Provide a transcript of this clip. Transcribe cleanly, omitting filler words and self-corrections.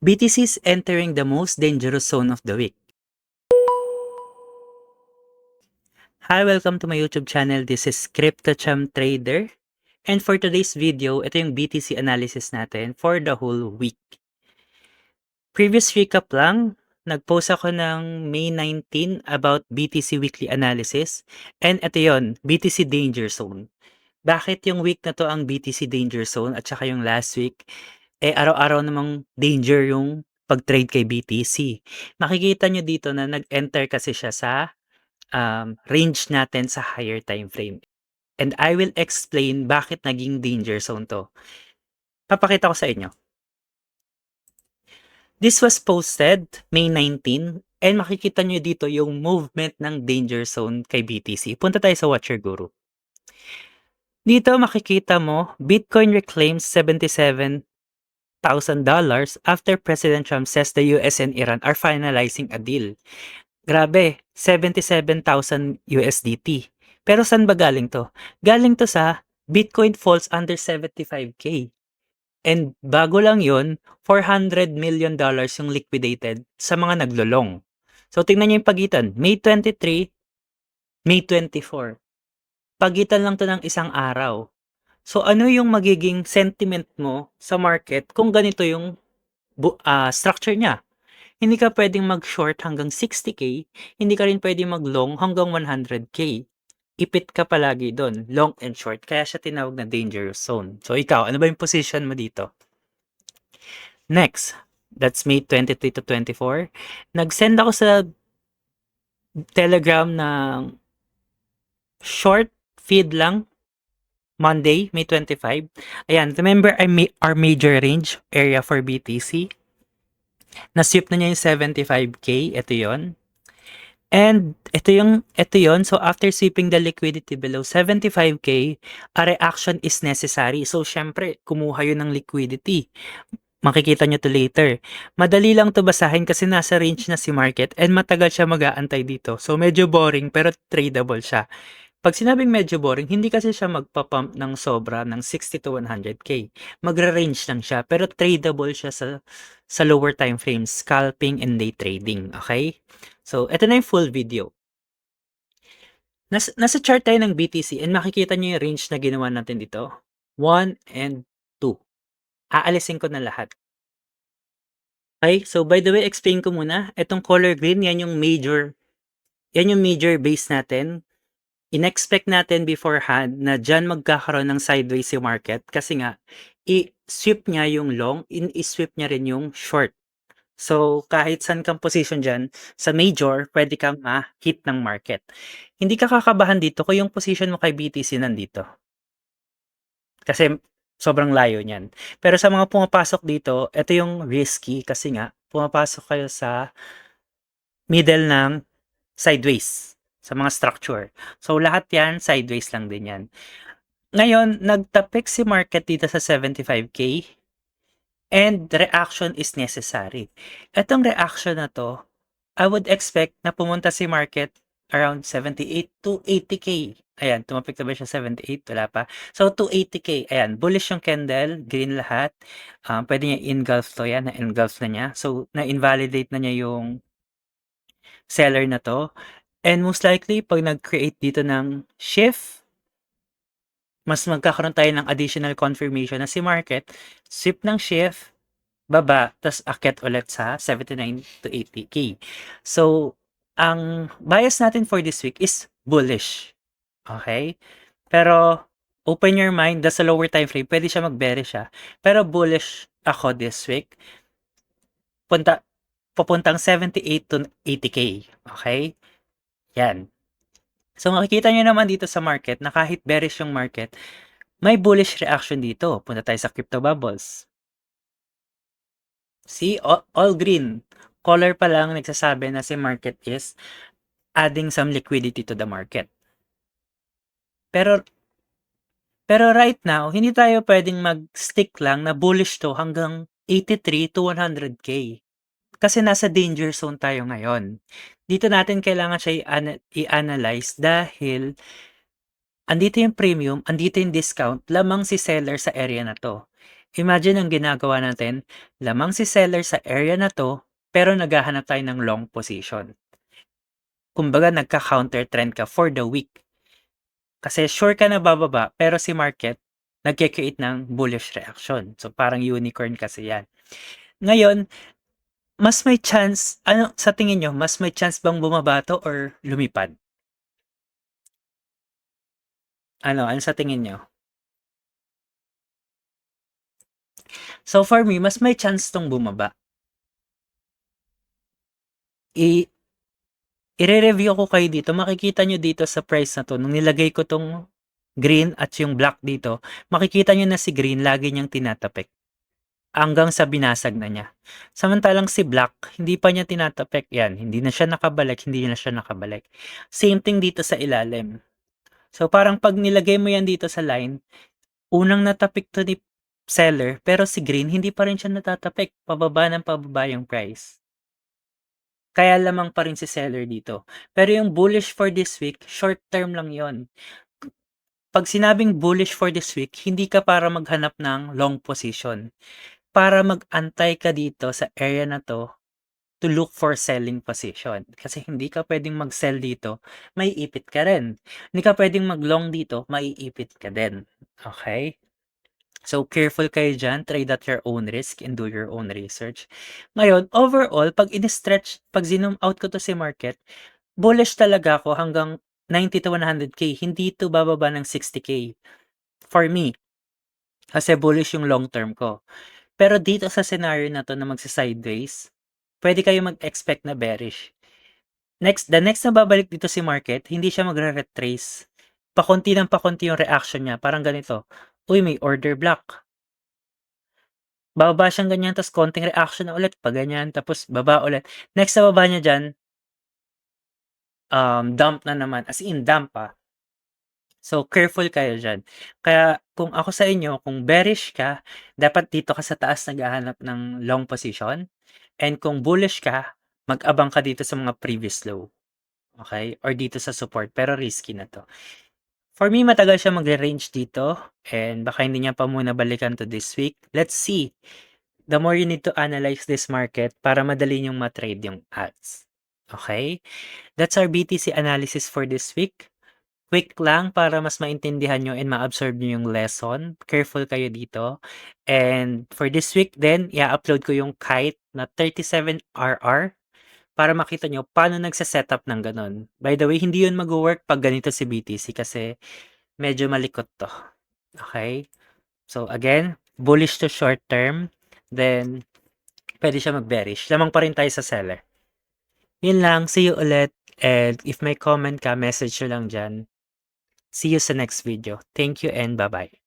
BTC is entering the most dangerous zone of the week. Hi, welcome to my YouTube channel. This is CryptoCham Trader. And for today's video, ito yung BTC analysis natin for the whole week. Previous recap lang, nag-post ako ng May 19 about BTC weekly analysis. And ito yon, BTC Danger Zone. Bakit yung week na to ang BTC Danger Zone at saka yung last week, araw-araw namang danger yung pag-trade kay BTC. Makikita nyo dito na nag-enter kasi siya sa range natin sa higher time frame. And I will explain bakit naging danger zone to. Papakita ko sa inyo. This was posted May 19 and makikita nyo dito yung movement ng danger zone kay BTC. Punta tayo sa Watcher Guru. Dito makikita mo, Bitcoin reclaims $77,000 after President Trump says the US and Iran are finalizing a deal. Grabe, 77,000 USDT. Pero saan ba galing to? Galing to sa Bitcoin falls under 75K. And bago lang yon, $400 million yung liquidated sa mga naglulong. So tingnan niyo yung pagitan, May 23, May 24. Pagitan lang to ng isang araw. So ano yung magiging sentiment mo sa market kung ganito yung structure niya? Hindi ka pwedeng mag-short hanggang 60K, hindi ka rin pwedeng mag-long hanggang 100K. Ipit ka palagi doon, long and short, kaya siya tinawag na dangerous zone. So ikaw, ano ba yung position mo dito? Next, that's May 23 to 24. Nag-send ako sa Telegram ng short feed lang, Monday, May 25. Ayan, remember our major range area for BTC? Na-sweep na niya yung 75K, ito yon. And ito yon. So after sweeping the liquidity below 75K, a reaction is necessary. So syempre, kumuha yun ng liquidity. Makikita nyo to later. Madali lang to basahin kasi nasa range na si market and matagal siya mag-aantay dito. So medyo boring pero tradable siya. Pag sinabing medyo boring, hindi kasi siya magpapump ng sobra ng 60 to 100K. Magra-range lang siya pero tradable siya sa lower time frames, scalping and day trading. Okay? So, ito na yung full video. Nasa chart tayo ng BTC and makikita nyo yung range na ginawa natin dito. 1 and 2. Aalisin ko na lahat. Okay? So, by the way, explain ko muna. Itong color green, yan yung major base natin. In-expect natin beforehand na dyan magkakaroon ng sideways yung market kasi nga, i-sweep niya yung long, i-sweep niya rin yung short. So, kahit saan kang position dyan, sa major, pwede kang ma-hit ng market. Hindi ka kakabahan dito kung yung position mo kay BTC nandito. Kasi sobrang layo niyan. Pero sa mga pumapasok dito, ito yung risky kasi nga, pumapasok kayo sa middle ng sideways sa mga structure. So, lahat yan, sideways lang din yan. Ngayon, nagtapik si market dito sa 75K and reaction is necessary. Itong reaction na to, I would expect na pumunta si market around 78 to 80K. Ayan, tumapik na ba siya 78? Wala pa. So, 280K. Ayan, bullish yung candle, green lahat. Pwede niya engulf to yan, na-engulf na niya. So, na-invalidate na niya yung seller na to. And most likely, pag nag-create dito ng shift, mas magkakaroon tayo ng additional confirmation na si market, sweep ng shift, baba, tas akyat ulit sa 79 to 80K. So, ang bias natin for this week is bullish. Okay? Pero, open your mind, sa lower time frame, pwede siya mag-bearish siya. Pero bullish ako this week. Papuntang 78 to 80K. Okay? Yan. So makikita nyo naman dito sa market na kahit bearish yung market, may bullish reaction dito. Punta tayo sa crypto bubbles. See, all green. Color pa lang nagsasabi na si market is adding some liquidity to the market. Pero right now, hindi tayo pwedeng mag-stick lang na bullish to hanggang 83 to 100K. Kasi nasa danger zone tayo ngayon. Dito natin kailangan siya i-analyze dahil andito yung premium, andito yung discount, lamang si seller sa area na to. Imagine ang ginagawa natin, lamang si seller sa area na 'to, pero naghahanap tayo ng long position. Kumbaga nagka-counter trend ka for the week. Kasi sure ka na bababa, pero si market nagke-create ng bullish reaction. So, parang unicorn kasi 'yan. Ngayon, mas may chance ano sa tingin niyo, mas may chance bang bumaba 'to or lumipad? Ano sa tingin niyo? So, for me, mas may chance 'tong bumaba. I Ire-review ko kayo dito, makikita nyo dito sa price na 'to, nung nilagay ko 'tong green at yung black dito, makikita nyo na si green lagi niyang tinatapik, hanggang sa binasag na niya. Samantalang si black, hindi pa niya tinatapik, 'yan, hindi na siya nakabalik, hindi na siya nakabalik. Same thing dito sa ilalim. So, parang 'pag nilagay mo 'yan dito sa line, unang natapik 'to ni seller, pero si green hindi pa rin siya natatapik, pababa ng pababa yung price. Kaya lamang pa rin si seller dito. Pero yung bullish for this week, short term lang yon. 'Pag sinabing bullish for this week, hindi ka para maghanap ng long position. Para mag-antay ka dito sa area na 'to to look for selling position. Kasi hindi ka puwedeng mag-sell dito, maiipit ka rin. Hindi ka puwedeng mag-long dito, maiipit ka din, okey? So, careful kayo diyan, trade at your own risk and do your own research. Ngayon, overall 'pag ini-stretch 'pag zinoom out ko 'to si market, bullish talaga ako hanggang 90 to 100K, hindi 'to bababa ng 60K for me, kasi bullish yung long term ko. Pero dito sa scenario na 'to na magsa-sideways, puwede kayong mag-expect na bearish. The next na babalik dito si market, hindi siya magre-retrace. Pakonti ng pakonti yung reaction niya, parang ganito, "Uy, may order block." Bababa siyang ganyan tapos konting reaction na ulit pa ganyan tapos baba ulit. Next na baba niya diyan, dump na naman, as in dump, So, careful kayo diyan. Kaya kung ako sa inyo, kung bearish ka, dapat dito ka sa taas naghahanap ng long position, and kung bullish ka, mag-abang ka dito sa mga previous low, okey, or dito sa support, pero risky na 'to. For me, matagal siya magre-range dito and baka hindi niya pa muna balikan to this week. Let's see. The more you need to analyze this market para madali niyong ma-trade yung ads. Okay? That's our BTC analysis for this week. Quick lang para mas maintindihan niyo and ma-absorb niyo yung lesson. Careful kayo dito. And for this week then, i-upload ko yung kite na 37RR para makita niyo paano nagse-setup ng gano'n. By the way, hindi yun magwo-work 'pag ganito si BTC kasi medyo malikot 'to. Okay? So again, bullish to short term, then puwede siya mag-bearish. Lamang pa rin tayo sa seller. Yun lang, see you ulit, and if may comment ka, message nyo lang diyan. See you sa next video. Thank you and bye-bye.